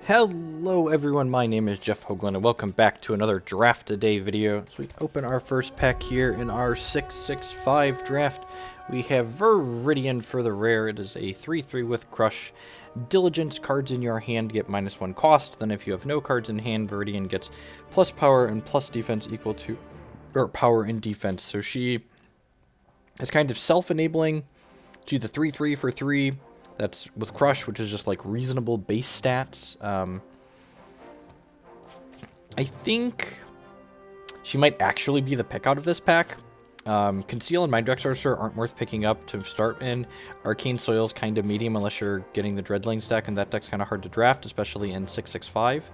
Hello everyone, my name is Jeff Hoagland and welcome back to another Draft a Day video. As we open our first pack here in our 665 draft, we have Viridian for the rare. It is a 3/3 with Crush. Diligence, cards in your hand get -1 cost. Then if you have no cards in hand, Viridian gets plus power and plus defense equal to, or power and defense. So she is kind of self-enabling. She's a 3/3 for 3. That's with Crush, which is just like reasonable base stats. I think she might actually be the pick out of this pack. Conceal and Mind Sorcerer aren't worth picking up to start in. Arcane Soil's kind of medium unless you're getting the Dreadling stack, and that deck's kind of hard to draft, especially in 665.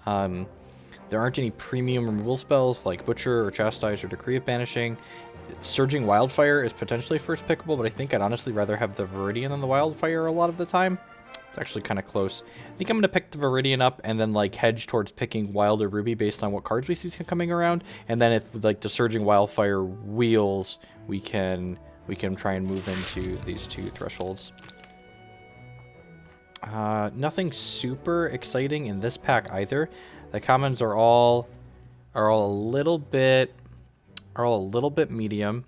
There aren't any premium removal spells like Butcher or Chastise or Decree of Banishing. Surging Wildfire is potentially first pickable, but I think I'd honestly rather have the Viridian than the Wildfire a lot of the time. It's actually kind of close. I think I'm going to pick the Viridian up and then like hedge towards picking Wild or Ruby based on what cards we see coming around. And then if like the Surging Wildfire wheels, we can try and move into these two thresholds. Nothing super exciting in this pack either. The commons are all a little bit medium.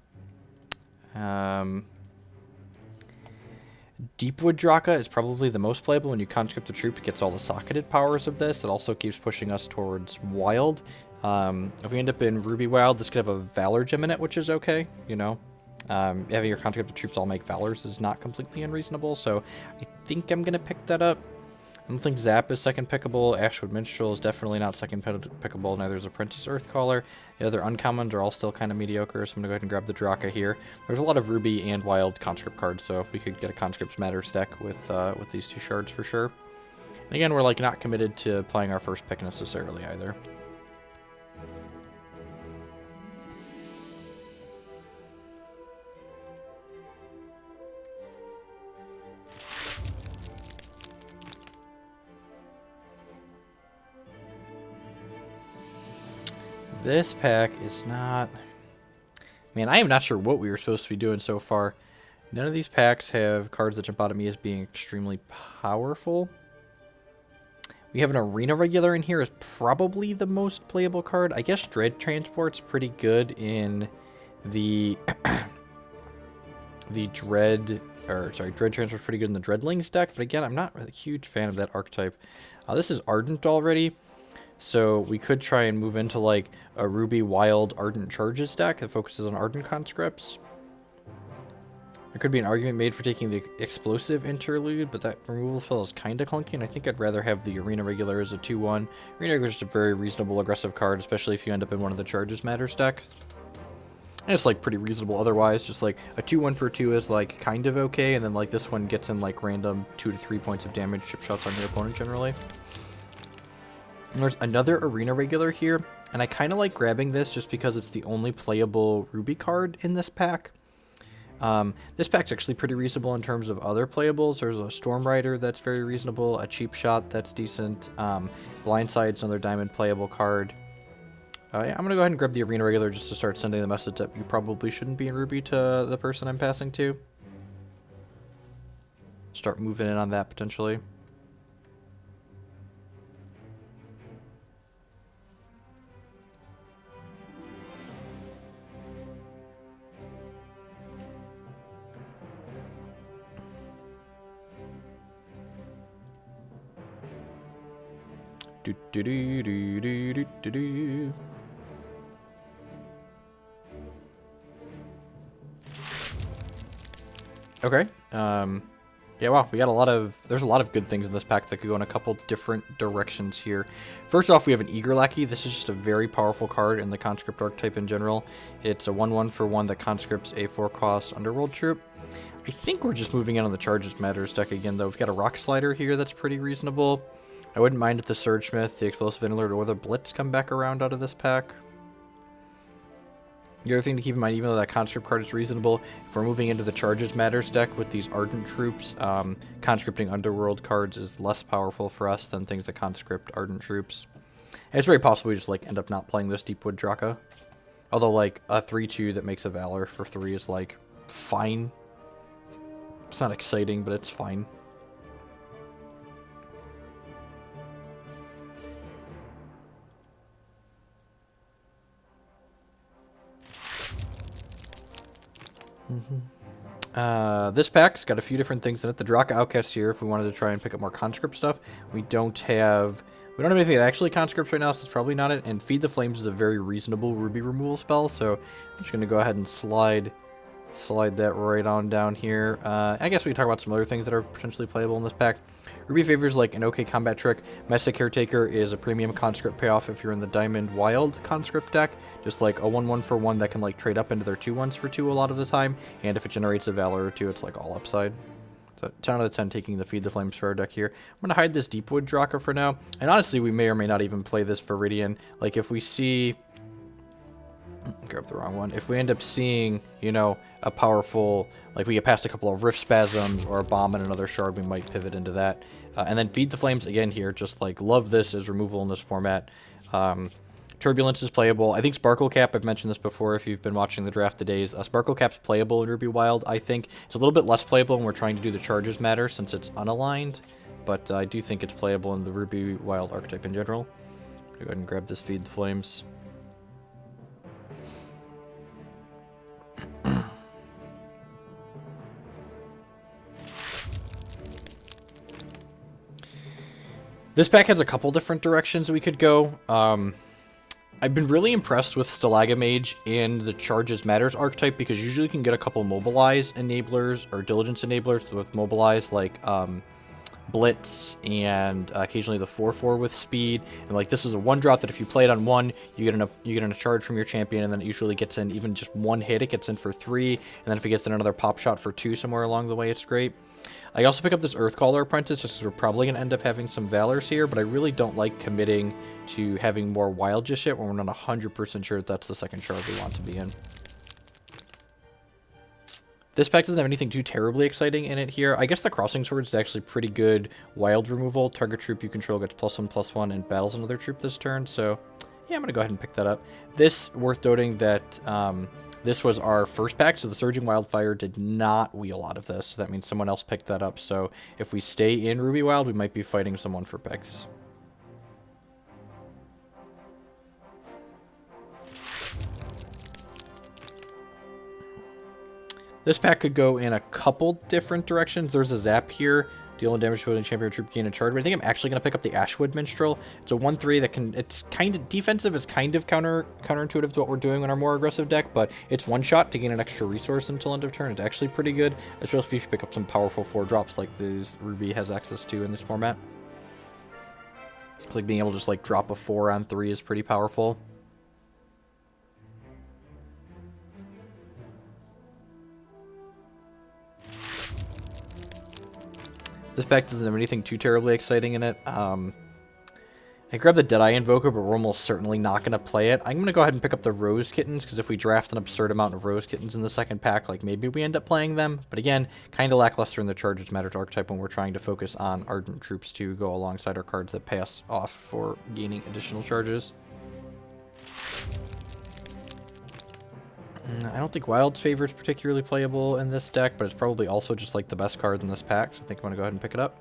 Deepwood Draka is probably the most playable. When you conscript the troop, it gets all the socketed powers of this. It also keeps pushing us towards Wild. If we end up in Ruby Wild, this could have a Valor gem in it, which is okay, you know. Having your conscripted troops all make Valors is not completely unreasonable, so I think I'm going to pick that up. I don't think Zap is second pickable. Ashwood Minstrel is definitely not second pickable. Neither is Apprentice Earthcaller. The other uncommons are all still kind of mediocre, so I'm going to go ahead and grab the Draka here. There's a lot of Ruby and Wild conscript cards, so we could get a Conscripts Matter stack with these two shards for sure. And again, we're like not committed to playing our first pick necessarily either. This pack is not... Man, I am not sure what we were supposed to be doing so far. None of these packs have cards that jump out at me as being extremely powerful. We have an Arena Regular in here as probably the most playable card. I guess Dread Transport's pretty good in the... Dread Transport's pretty good in the Dreadlings deck, but again, I'm not really a huge fan of that archetype. This is Ardent already. So we could try and move into like a Ruby Wild Ardent Charges deck that focuses on Ardent Conscripts. There could be an argument made for taking the Explosive Interlude, but that removal spell is kind of clunky, and I think I'd rather have the Arena Regular as a 2/1. Arena Regular is just a very reasonable aggressive card, especially if you end up in one of the Charges Matters decks. And it's like pretty reasonable otherwise, just like a 2/1 for 2 is like kind of okay, and then like this one gets in like random 2 to 3 points of damage chip shots on your opponent generally. There's another Arena Regular here, and I kind of like grabbing this just because it's the only playable Ruby card in this pack. This pack's actually pretty reasonable in terms of other playables. There's a Storm Rider that's very reasonable, a Cheap Shot that's decent, Blindside's another diamond playable card. Yeah, I'm going to go ahead and grab the Arena Regular just to start sending the message that you probably shouldn't be in Ruby to the person I'm passing to. Start moving in on that potentially. Okay. Yeah, wow, we got there's a lot of good things in this pack that could go in a couple different directions here. First off, we have an Eager Lackey. This is just a very powerful card in the Conscript archetype in general. It's a 1/1 for 1 that conscripts a 4-cost Underworld troop. I think we're just moving in on the Charges Matters deck again, though. We've got a Rock Slider here that's pretty reasonable. I wouldn't mind if the Surgesmith, the Explosive Interlude, or the Blitz come back around out of this pack. The other thing to keep in mind, even though that Conscript card is reasonable, if we're moving into the Charges Matters deck with these Ardent troops, conscripting Underworld cards is less powerful for us than things that conscript Ardent troops. And it's very possible we just like end up not playing this Deepwood Draka. Although like a 3/2 that makes a Valor for 3 is like fine. It's not exciting, but it's fine. This pack's got a few different things in it. The Draka Outcast here, if we wanted to try and pick up more conscript stuff. We don't have anything that actually conscripts right now, so it's probably not it. And Feed the Flames is a very reasonable ruby removal spell, so I'm just gonna go ahead and slide that right on down here. I guess we can talk about some other things that are potentially playable in this pack. Ruby favors like an OK combat trick. Mesa Caretaker is a premium conscript payoff if you're in the Diamond Wild conscript deck. Just like a 1/1 for 1 that can like trade up into their 2/1s for 2 a lot of the time. And if it generates a Valor or 2, it's like all upside. So 10 out of 10 taking the Feed the Flames for our deck here. I'm going to hide this Deepwood Draka for now. And honestly, we may or may not even play this Viridian. Like if we see... grab the wrong one. If we end up seeing, you know, a powerful, like we get past a couple of Rift Spasms or a Bomb and another Shard, we might pivot into that. And then Feed the Flames again here, just like love this as removal in this format. Turbulence is playable. I think Sparkle Cap, I've mentioned this before if you've been watching the draft today's. Sparkle Cap's playable in Ruby Wild, I think. It's a little bit less playable when we're trying to do the Charges Matter since it's unaligned. But I do think it's playable in the Ruby Wild archetype in general. Go ahead and grab this Feed the Flames. This pack has a couple different directions we could go. I've been really impressed with Stalagamage and the Charges Matters archetype because usually you can get a couple Mobilize enablers or Diligence enablers with Mobilize, like Blitz and occasionally the 4/4 with speed. And like this is a 1-drop that if you play it on 1, you get a charge from your champion, and then it usually gets in even just 1 hit. It gets in for 3, and then if it gets in another pop shot for 2 somewhere along the way, it's great. I also pick up this Earthcaller Apprentice, just because we're probably going to end up having some Valors here, but I really don't like committing to having more Wild just yet when we're not 100% sure that that's the second shard we want to be in. This pack doesn't have anything too terribly exciting in it here. I guess the Crossing Sword is actually pretty good Wild removal. Target troop you control gets +1/+1 and battles another troop this turn, so yeah, I'm going to go ahead and pick that up. This, worth noting that... this was our first pack, so the Surging Wildfire did not wheel out of this. So that means someone else picked that up. So if we stay in Ruby Wild, we might be fighting someone for picks. This pack could go in a couple different directions. There's a Zap here. Deal damage to building champion troop, gain a charge. But I think I'm actually going to pick up the Ashwood Minstrel. It's a 1/3 that can... it's kind of defensive. It's kind of counterintuitive to what we're doing in our more aggressive deck. But it's 1 shot to gain an extra resource until end of turn. It's actually pretty good. Especially if you pick up some powerful 4-drops like this Ruby has access to in this format. It's like being able to just like drop a 4 on 3 is pretty powerful. This pack doesn't have anything too terribly exciting in it. I grabbed the Deadeye Invoker, but we're almost certainly not going to play it. I'm going to go ahead and pick up the Rose Kittens, because if we draft an absurd amount of Rose Kittens in the second pack, like maybe we end up playing them. But again, kind of lackluster in the Charges Matters archetype when we're trying to focus on Ardent Troops to go alongside our cards that pay us off for gaining additional charges. I don't think Wild's Favor is particularly playable in this deck, but it's probably also just like the best card in this pack, so I think I'm going to go ahead and pick it up.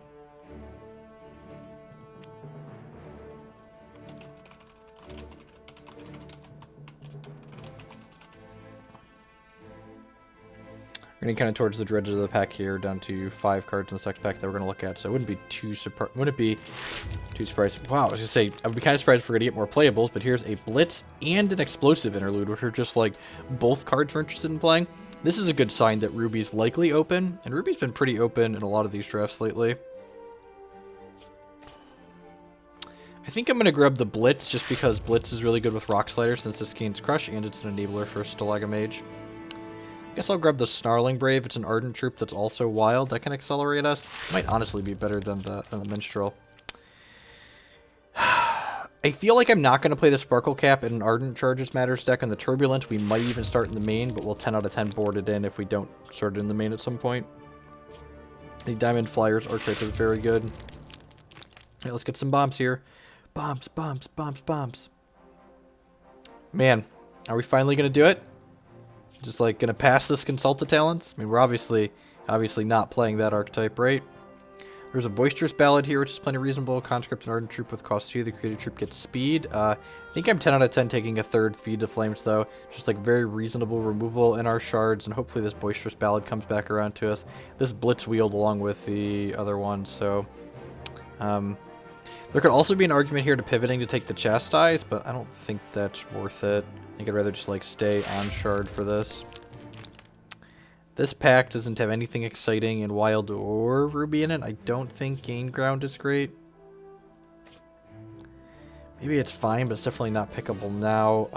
We're getting kind of towards the edges of the pack here, down to 5 cards in the second pack that we're going to look at, so I wouldn't be too surprised. Wow, I was going to say, I would be kind of surprised if we're going to get more playables, but here's a Blitz and an Explosive Interlude, which are just like both cards we're interested in playing. This is a good sign that Ruby's likely open, and Ruby's been pretty open in a lot of these drafts lately. I think I'm going to grab the Blitz just because Blitz is really good with Rock Slider since this gains Crush, and it's an enabler for Stalagamage. I guess I'll grab the Snarling Brave. It's an Ardent Troop that's also wild. That can accelerate us. Might honestly be better than the Minstrel. I feel like I'm not going to play the Sparkle Cap in an Ardent Charges Matters deck. In the Turbulent, we might even start in the main, but we'll 10 out of 10 board it in if we don't start it in the main at some point. The Diamond Flyers archetype is very good. Alright, let's get some bombs here. Bombs, bombs, bombs, bombs. Man, are we finally going to do it? Just like gonna pass this Consulta Talents? I mean, we're obviously not playing that archetype, right? There's a Boisterous Ballad here, which is plenty reasonable. Conscript and Ardent Troop with cost 2. The creative troop gets speed. I think I'm 10 out of 10 taking a third Feed the Flames, though. Just like very reasonable removal in our shards, and hopefully this Boisterous Ballad comes back around to us. This Blitz wheeled along with the other one, so... there could also be an argument here to pivoting to take the Chastise, but I don't think that's worth it. I think I'd rather just like stay on shard for this. This pack doesn't have anything exciting in Wild or Ruby in it. I don't think Gain Ground is great. Maybe it's fine, but it's definitely not pickable now.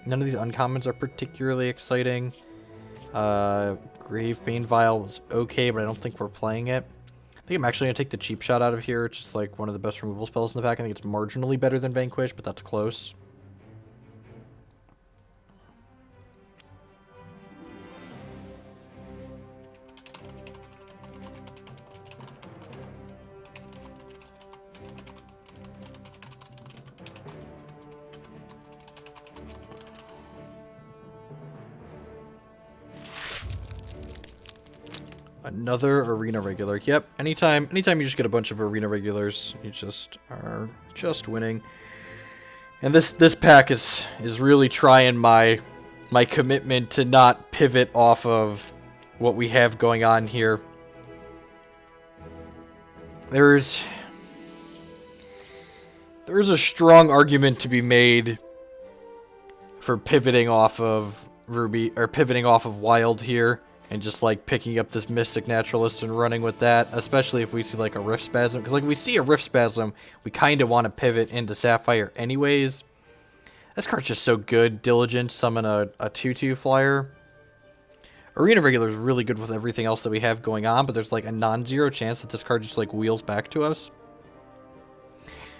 None of these uncommons are particularly exciting. Gravebane Vial is okay, but I don't think we're playing it. I think I'm actually going to take the Cheap Shot out of here, which is like one of the best removal spells in the pack. I think it's marginally better than Vanquish, but that's close. Another Arena Regular. Yep, anytime you just get a bunch of Arena Regulars, you just are just winning. And this pack is really trying my commitment to not pivot off of what we have going on here. There's a strong argument to be made for pivoting off of Ruby, or pivoting off of Wild here, and just like picking up this Mystic Naturalist and running with that, especially if we see like a Rift Spasm, because like if we see a Rift Spasm, we kind of want to pivot into Sapphire anyways. This card's just so good. Diligence, summon a 2/2 flyer. Arena Regular is really good with everything else that we have going on, but there's like a non-zero chance that this card just like wheels back to us.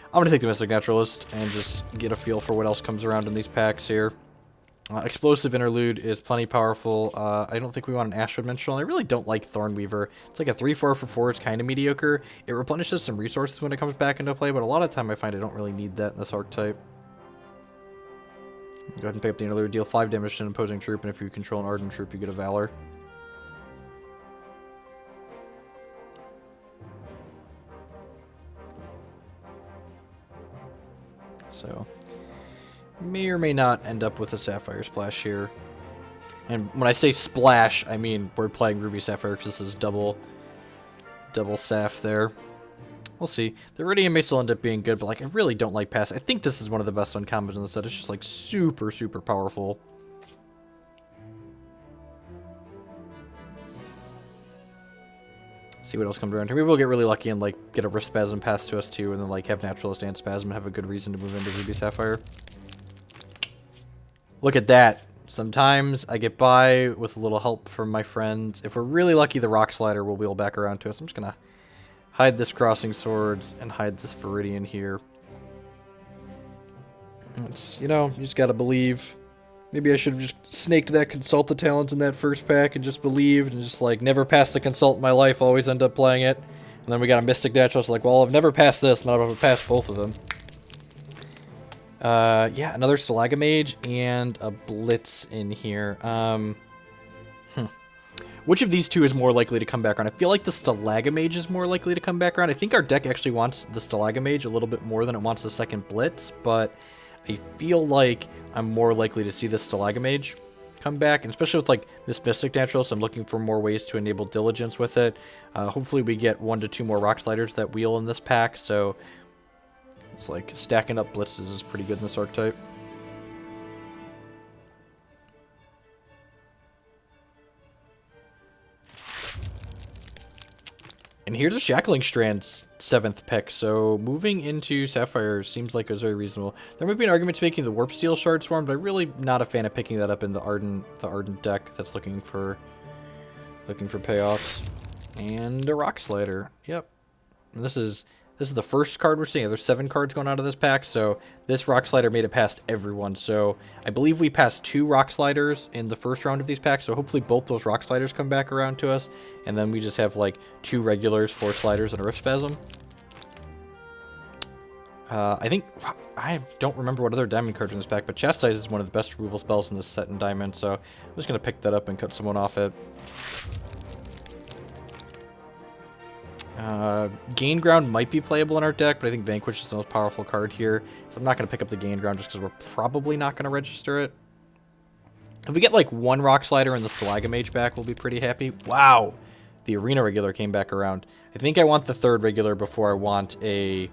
I'm going to take the Mystic Naturalist and just get a feel for what else comes around in these packs here. Explosive Interlude is plenty powerful. I don't think we want an Ashwood Minstrel, and I really don't like Thornweaver. It's like a 3/4 for 4. It's kind of mediocre. It replenishes some resources when it comes back into play, but a lot of the time I find I don't really need that in this archetype. Go ahead and pick up the Interlude. Deal 5 damage to an opposing troop, and if you control an Ardent troop, you get a Valor. So... may or may not end up with a Sapphire Splash here. And when I say splash, I mean we're playing Ruby Sapphire because this is double Saph there. We'll see. The Iridium Mace will end up being good, but like I really don't like Pass. I think this is one of the best uncommons in the set. It's just like super, super powerful. See what else comes around here. Maybe we'll get really lucky and like get a Rift Spasm pass to us too, and then like have Naturalist and Spasm and have a good reason to move into Ruby Sapphire. Look at that. Sometimes I get by with a little help from my friends. If we're really lucky, the Rock Slider will wheel back around to us. I'm just going to hide this Crossing Swords and hide this Viridian here. It's, you know, you just got to believe. Maybe I should have just snaked that Consult the Talents in that first pack and just believed and just like never passed a Consult in my life, always end up playing it. And then we got a Mystic Naturalist, like, well, I've never passed this, but I've passed both of them. Yeah, another Stalagamage and a Blitz in here. Which of these two is more likely to come back around? I feel like the Stalagamage is more likely to come back around. I think our deck actually wants the Stalagamage a little bit more than it wants the second Blitz, but I feel like I'm more likely to see the Stalagamage come back, and especially with like this Mystic Naturalist, I'm looking for more ways to enable Diligence with it. Hopefully we get 1 to 2 more Rock Sliders that wheel in this pack, so it's like stacking up Blitzes is pretty good in this archetype. And here's a Shackling Strand's 7th pick, so moving into Sapphire seems like it was very reasonable. There might be an argument to making the Warp Steel Shard Swarm, but I'm really not a fan of picking that up in the Ardent deck that's looking for payoffs. And a Rock Slider. Yep. And this is the first card we're seeing. There's 7 cards going out of this pack, so this Rock Slider made it past everyone. So I believe we passed 2 Rock Sliders in the first round of these packs, so hopefully both those Rock Sliders come back around to us, and then we just have like 2 regulars, 4 sliders, and a Rift Spasm. I don't remember what other Diamond cards in this pack, but Chastise is one of the best removal spells in this set in Diamond, so I'm just going to pick that up and cut someone off it. Gain Ground might be playable in our deck, but I think Vanquish is the most powerful card here. So I'm not going to pick up the Gain Ground just because we're probably not going to register it. If we get like one Rock Slider and the Salagamage back, we'll be pretty happy. Wow! The Arena regular came back around. I think I want the third regular before I want a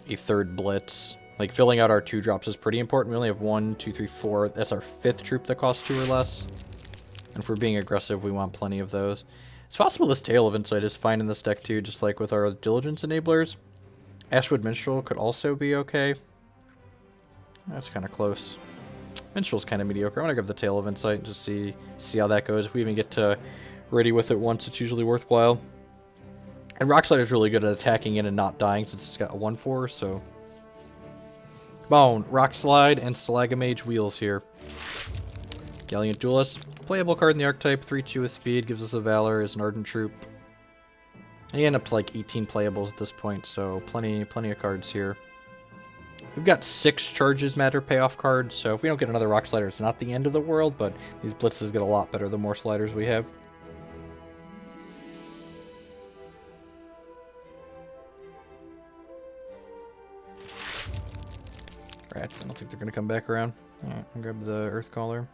third Blitz. Like, filling out our 2-drops is pretty important. We only have 1, 2, 3, 4. That's our 5th troop that costs 2 or less. And if we're being aggressive, we want plenty of those. It's possible this Tale of Insight is fine in this deck too, just like with our Diligence enablers. Ashwood Minstrel could also be okay. That's kind of close. Minstrel's kind of mediocre. I'm going to grab the Tale of Insight and just see how that goes. If we even get to ready with it once, it's usually worthwhile. And Rockslider's really good at attacking in and not dying since it's got a 1/4, so... Bone, Rock Slide, and Stalagamage Wheels here. Gallant Duelist. Playable card in the archetype, 3/2 with speed, gives us a Valor as an Ardent Troop. And you end up to like 18 playables at this point, so plenty of cards here. We've got 6 Charges Matter payoff cards, so if we don't get another Rock Slider, it's not the end of the world, but these Blitzes get a lot better the more sliders we have. Rats, I don't think they're going to come back around. Alright, I'll grab the Earthcaller.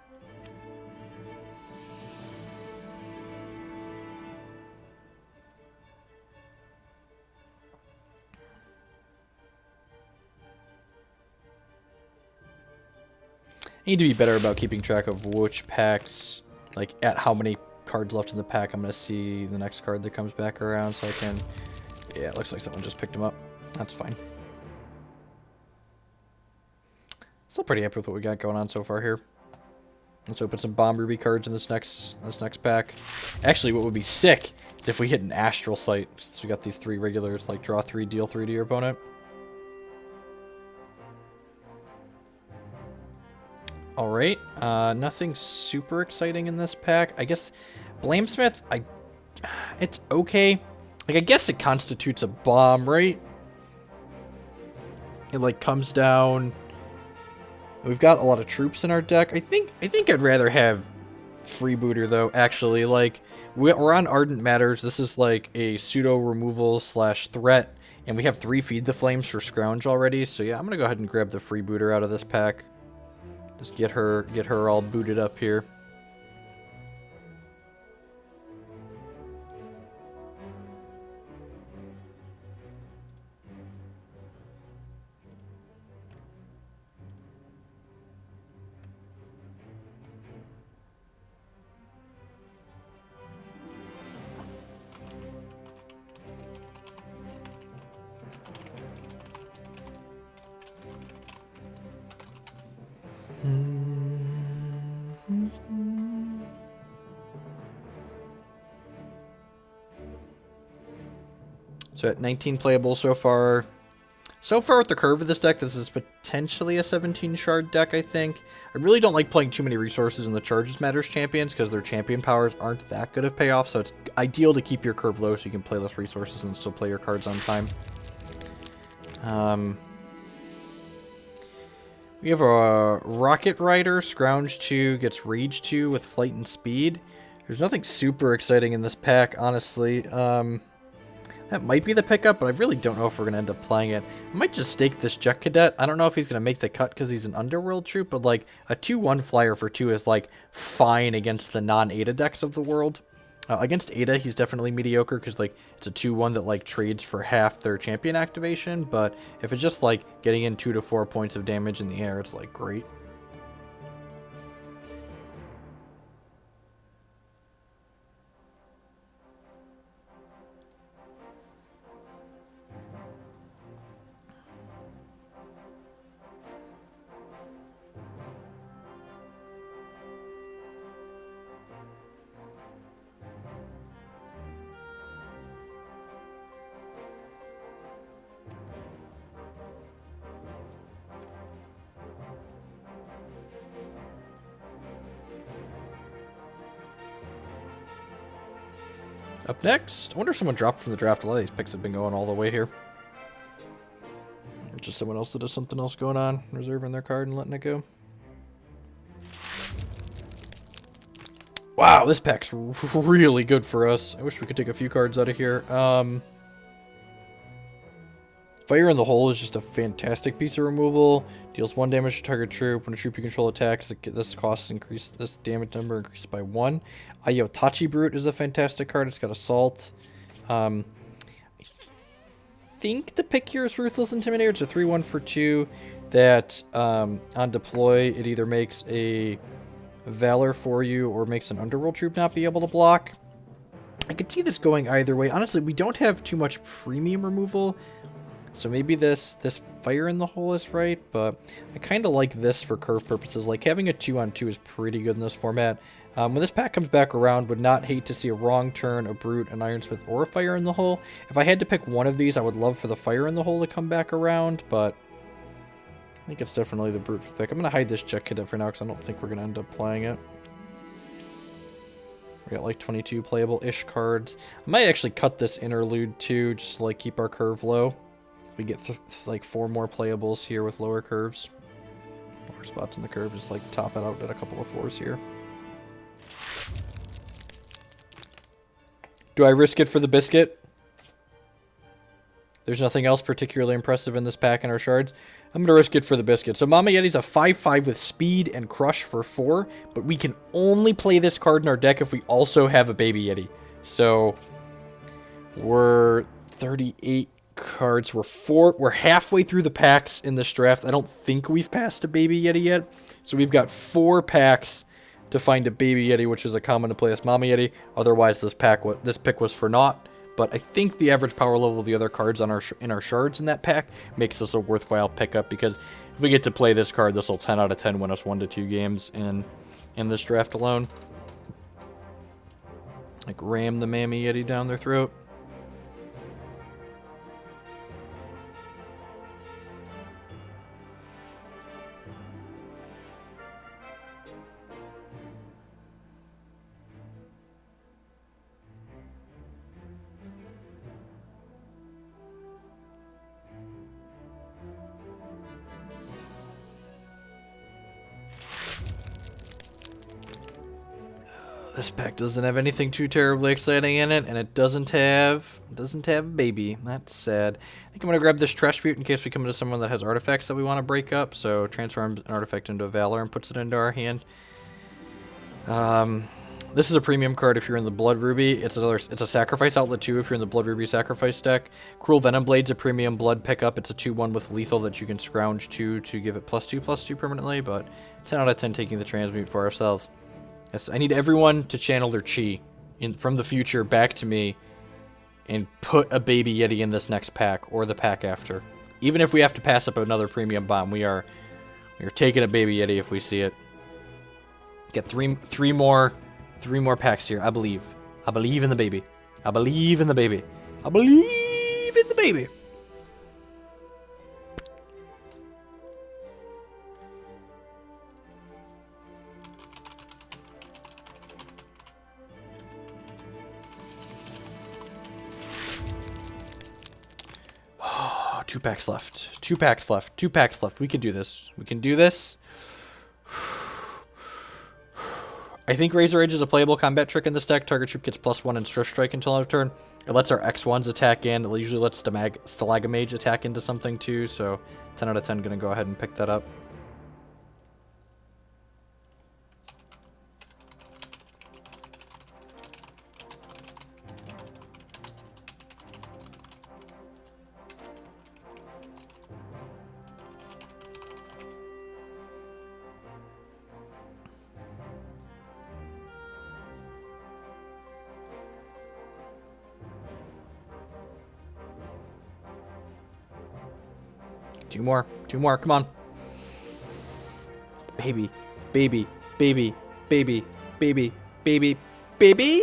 I need to be better about keeping track of which packs, like at how many cards left in the pack I'm going to see the next card that comes back around so I can... Yeah, it looks like someone just picked them up. That's fine. Still pretty happy with what we got going on so far here. Let's open some Bomb Ruby cards in this next pack. Actually, what would be sick is if we hit an Astral Sight, since we got these 3 regulars, like draw 3, deal 3 to your opponent. Alright, nothing super exciting in this pack. I guess Blamesmith, it's okay. Like, I guess it constitutes a bomb, right? It, like, comes down. We've got a lot of troops in our deck. I think I'd rather have Freebooter, though, actually. Like, we're on Ardent Matters. This is, like, a pseudo-removal / threat. And we have 3 Feed the Flames for Scrounge already. So, yeah, I'm going to go ahead and grab the Freebooter out of this pack. Just get her all booted up here. So at 19 playable so far. So far with the curve of this deck, this is potentially a 17 shard deck, I think. I really don't like playing too many resources in the Charges Matters champions because their champion powers aren't that good of payoff, so it's ideal to keep your curve low so you can play less resources and still play your cards on time. We have a Rocket Rider, Scrounge 2, gets Rage 2 with Flight and Speed. There's nothing super exciting in this pack, honestly. That might be the pickup, but I really don't know if we're going to end up playing it. I might just stake this Jet Cadet. I don't know if he's going to make the cut because he's an Underworld troop, but like a 2/1 flyer for 2 is like fine against the non-Ada decks of the world. Against Ada, he's definitely mediocre because like it's a 2/1 that like trades for half their champion activation, but if it's just like getting in 2 to 4 points of damage in the air, it's like great. Up next, I wonder if someone dropped from the draft. A lot of these picks have been going all the way here. Just someone else that has something else going on, reserving their card and letting it go. Wow, this pack's really good for us. I wish we could take a few cards out of here. Fire in the Hole is just a fantastic piece of removal. Deals 1 damage to target troop. When a troop you control attacks, this cost increase, this damage number increased by 1. Ayotachi Brute is a fantastic card. It's got Assault. I think the pick here is Ruthless Intimidator. It's a 3/1 for 2 that on deploy, it either makes a Valor for you or makes an Underworld troop not be able to block. I could see this going either way. Honestly, we don't have too much premium removal, so maybe this Fire in the Hole is right, but I kind of like this for curve purposes. Like, having a 2-on-2 is pretty good in this format. When this pack comes back around, would not hate to see a Wrong Turn, a Brute, an Ironsmith, or a Fire in the Hole. If I had to pick one of these, I would love for the Fire in the Hole to come back around, but I think it's definitely the Brute pick. I'm going to hide this Jet Cadet for now because I don't think we're going to end up playing it. We got like 22 playable-ish cards. I might actually cut this Interlude too, just to like keep our curve low. If we get like 4 more playables here with lower curves. Lower spots in the curve, just like top it out at a couple of 4s here. Do I risk it for the biscuit? There's nothing else particularly impressive in this pack in our shards. I'm going to risk it for the biscuit. So Mama Yeti's a 5/5 with speed and crush for 4, but we can only play this card in our deck if we also have a Baby Yeti. So we're 38 cards. We're halfway through the packs in this draft. I don't think we've passed a Baby Yeti yet. So we've got 4 packs to find a Baby Yeti, which is a common to play as Mama Yeti. Otherwise, this pick was for naught. But I think the average power level of the other cards on in our shards in that pack makes this a worthwhile pickup, because if we get to play this card, this will 10 out of 10 win us 1 to 2 games in this draft alone. Like, ram the Mammy Yeti down their throat. This pack doesn't have anything too terribly exciting in it, and it doesn't have a baby. That's sad. I think I'm gonna grab this Trash Butte in case we come into someone that has artifacts that we want to break up. So transform an artifact into a Valor and puts it into our hand. This is a premium card if you're in the Blood Ruby. It's a sacrifice outlet too if you're in the Blood Ruby sacrifice deck. Cruel Venom Blade's a premium blood pickup. It's a 2/1 with lethal that you can scrounge to give it +2/+2 permanently, but 10 out of 10 taking the transmute for ourselves. Yes, I need everyone to channel their chi from the future back to me and put a Baby Yeti in this next pack or the pack after. Even if we have to pass up another premium bomb, we are taking a Baby Yeti if we see it. Get three more packs here. I believe in the baby. I believe in the baby. I believe in the baby. Oh, 2 packs left. 2 packs left. 2 packs left. We can do this. We can do this. I think Razor Edge is a playable combat trick in this deck. Target troop gets +1 and Swift Strike until end of turn. It lets our X1s attack in. It usually lets Stalagamage attack into something too, so 10 out of 10 gonna go ahead and pick that up. Two more, come on. Baby, baby, baby, baby, baby, baby, baby.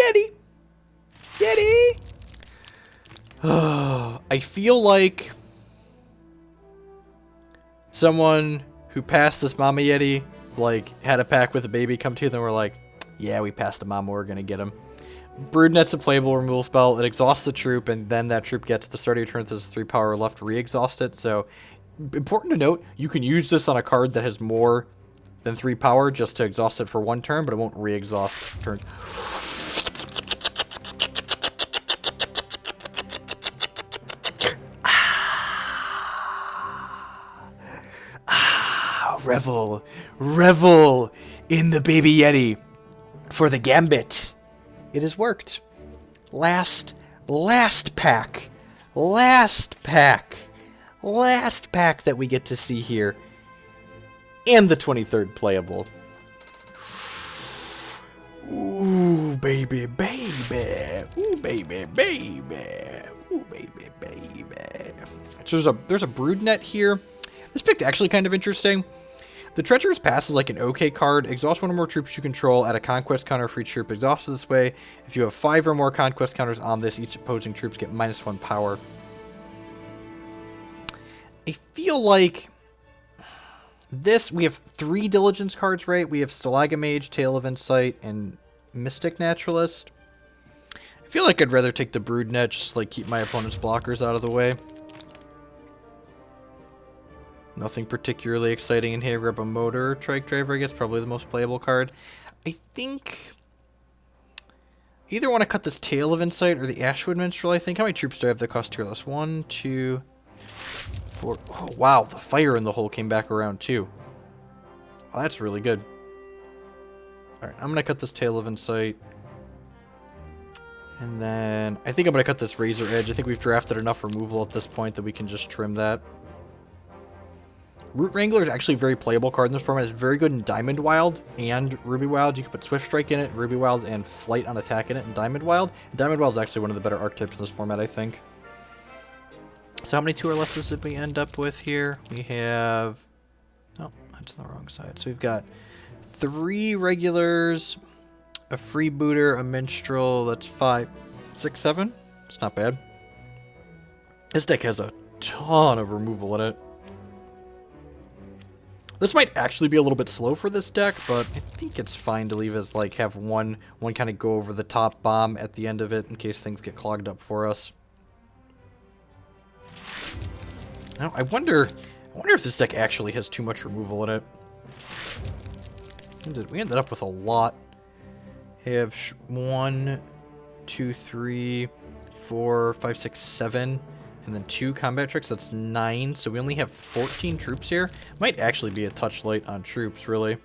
Yeti. Yeti. I feel like someone who passed this Mama Yeti, like, had a pack with a baby come to them and were like, yeah, we passed a mama, we're gonna get him. Broodnet's a playable removal spell. It exhausts the troop, and then that troop gets the start of your turn. There's 3 power left, re-exhaust it. So, important to note, you can use this on a card that has more then 3 power just to exhaust it for 1 turn, but it won't re-exhaust turn. Revel, revel in the Baby Yeti for the Gambit. It has worked. Last pack that we get to see here. And the 23rd playable. Ooh, baby, baby. Ooh, baby, baby. Ooh, baby, baby. So there's a Brood Net here. This pick's actually kind of interesting. The Treacherous Pass is like an okay card. Exhaust 1 or more troops you control. Add a conquest counter for each troop exhausted this way. If you have 5 or more conquest counters on this, each opposing troops get -1 power. I feel like this, we have 3 Diligence cards, right? We have Stalagamage, Tale of Insight, and Mystic Naturalist. I feel like I'd rather take the Brood Net, just to, like, keep my opponent's blockers out of the way. Nothing particularly exciting in here. Grab a Motor Trike Driver, I guess, probably the most playable card. I think I either want to cut this Tale of Insight or the Ashwood Minstrel, I think. How many troops do I have that cost tier less? 1, 2, 4. Oh, wow, the Fire in the Hole came back around, too. Well, that's really good. Alright, I'm going to cut this Tale of Insight. And then I think I'm going to cut this Razor Edge. I think we've drafted enough removal at this point that we can just trim that. Root Wrangler is actually a very playable card in this format. It's very good in Diamond Wild and Ruby Wild. You can put Swift Strike in it, Ruby Wild, and Flight on attack in it in Diamond Wild. And Diamond Wild is actually one of the better archetypes in this format, I think. So how many 2 or lesses did we end up with here? We have... Oh, that's the wrong side. So we've got 3 regulars, a Freebooter, a Minstrel. That's 5, 6, 7. It's not bad. This deck has a ton of removal in it. This might actually be a little bit slow for this deck, but I think it's fine to leave as, like, have one kind of go over the top bomb at the end of it in case things get clogged up for us. Now, I wonder if this deck actually has too much removal in it. We ended up with a lot. We have 1, 2, 3, 4, 5, 6, 7. And then 2 combat tricks, that's 9. So we only have 14 troops here. Might actually be a touch light on troops, really.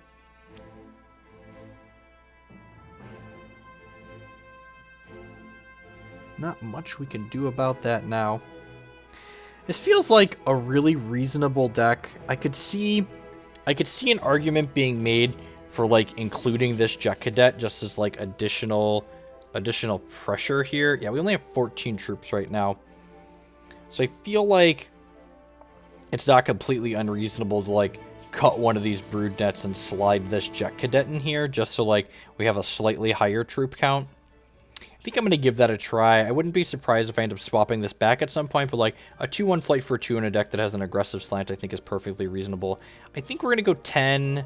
Not much we can do about that now. This feels like a really reasonable deck. I could see an argument being made for, like, including this Jet Cadet just as, like, additional pressure here. Yeah, we only have 14 troops right now. So I feel like it's not completely unreasonable to, like, cut one of these Brood Nets and slide this Jet Cadet in here just so, like, we have a slightly higher troop count. I think I'm going to give that a try. I wouldn't be surprised if I end up swapping this back at some point, but, like, a 2-1 flight for 2 in a deck that has an aggressive slant I think is perfectly reasonable. I think we're going to go 10...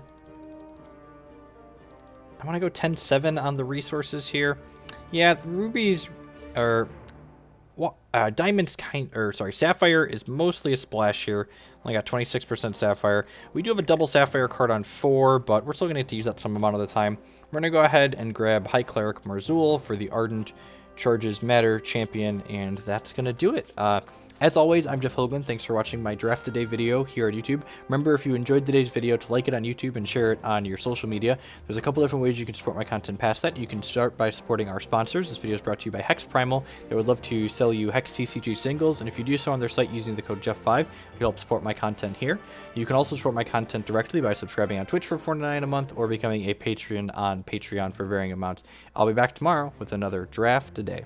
I want to go 10-7 on the resources here. Yeah, rubies are... Well, Sapphire is mostly a splash here. Only got 26% Sapphire. We do have a double Sapphire card on 4, but we're still going to get to use that some amount of the time. We're going to go ahead and grab High Cleric Marzul for the Ardent Charges Matter champion, and that's going to do it. As always, I'm Jeff Hoagland. Thanks for watching my Draft Today video here on YouTube. Remember, if you enjoyed today's video, to like it on YouTube and share it on your social media. There's a couple different ways you can support my content past that. You can start by supporting our sponsors. This video is brought to you by Hex Primal. They would love to sell you Hex TCG singles, and if you do so on their site using the code Jeff5, you help support my content here. You can also support my content directly by subscribing on Twitch for $4.99 a month or becoming a Patreon on Patreon for varying amounts. I'll be back tomorrow with another Draft Today.